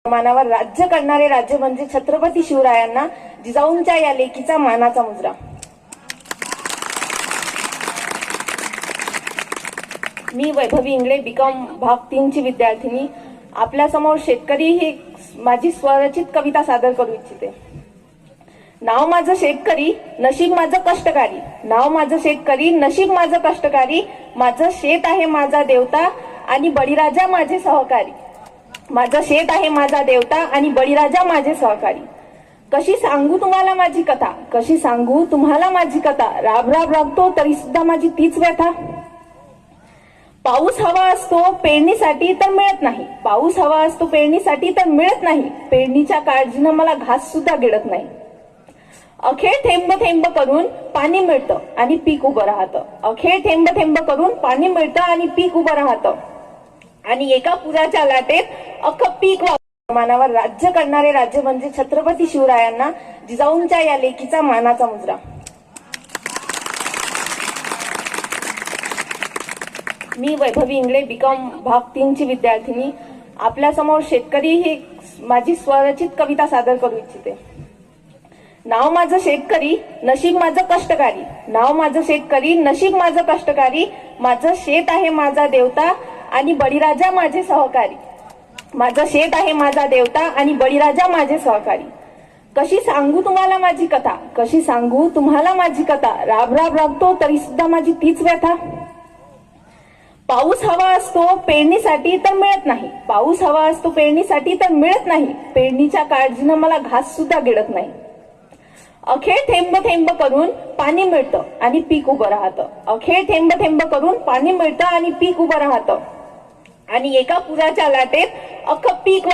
मानावर राज्य करणारे राज्य म्हणजे छत्रपती शिवरायांना जिजाऊंच्या या लेकीचा मानाचा मुजरा। मी वैभवी इंगळे बीकॉम भाग 3 ची विद्यार्थिनी आपल्या समोर शेतकरी ही माझी स्वरचित कविता सादर करू इच्छिते। नाव माझं शेतकरी, नशीब माझं कष्टकारी। नाव माझं शेतकरी, नशीब माझं कष्टकारी। माझं शेत आहे माझा देवता आणि बळीराजा माझे सहकारी। माझं शेत आहे माझा देवता आणि बळीराजा माझे सहकारी। कशी सांगू तुम्हाला माझी कथा, कशी सांगू तुम्हाला माझी कथा। राब राब राबतो तरी सुद्धा माझी तीच व्यथा। पाऊस हवा असतो पेरणीसाठी तर मिळत नाही। पाऊस हवा असतो पेरणीसाठी तर मिळत नाही। पेरणीच्या काळजीनं मला घास सुद्धा गिळत नाही। अखेर थेंब थेंब करून पाणी मिळतं आणि पीक उभं राहतं। अखेर थेंब थेंब करून पाणी मिळतं आणि पीक उभं राहतं। आणि एका पुराच्या लाटेत अख्खं पीक मानावर राज्य करणारे राज्य म्हणजे छत्रपती शिवरायांना जिजाऊंच्या या लेकीचा मानाचा मुजरा। मी वैभवी इंगळे बीकॉम भाग 3 ची विद्यार्थिनी आपल्या समोर शेतकरी ही माझी स्वरचित कविता सादर करू इच्छिते। नाव माझं शेतकरी, नशीब माझं कष्टकारी। नाव माझं शेतकरी, नशीब माझं कष्टकारी। माझं शेत आहे माझा देवता आणि बळीराजा माझे सहकारी। माझं शेत आहे माझा देवता आणि बळीराजा माझे सहकारी। कशी सांगू तुम्हाला माझी कथा, कशी सांगू तुम्हाला माझी कथा। राब राब राबतो तरी सुद्धा माझी तीच व्यथा। पाऊस हवा असतो पेरणीसाठी तर मिळत नाही। पाऊस हवा असतो पेरणीसाठी तर मिळत नाही। पेरणीच्या काळजीनं मला घास सुद्धा गिळत नाही। अखेर थेंब थेंब करून पाणी मिळतं आणि पीक उभं राहतं। अखेर थेंब थेंब करून पाणी मिळतं आणि पीक उभं राहतं। आणि एका पुराच्या लाटेत अख्खं पीक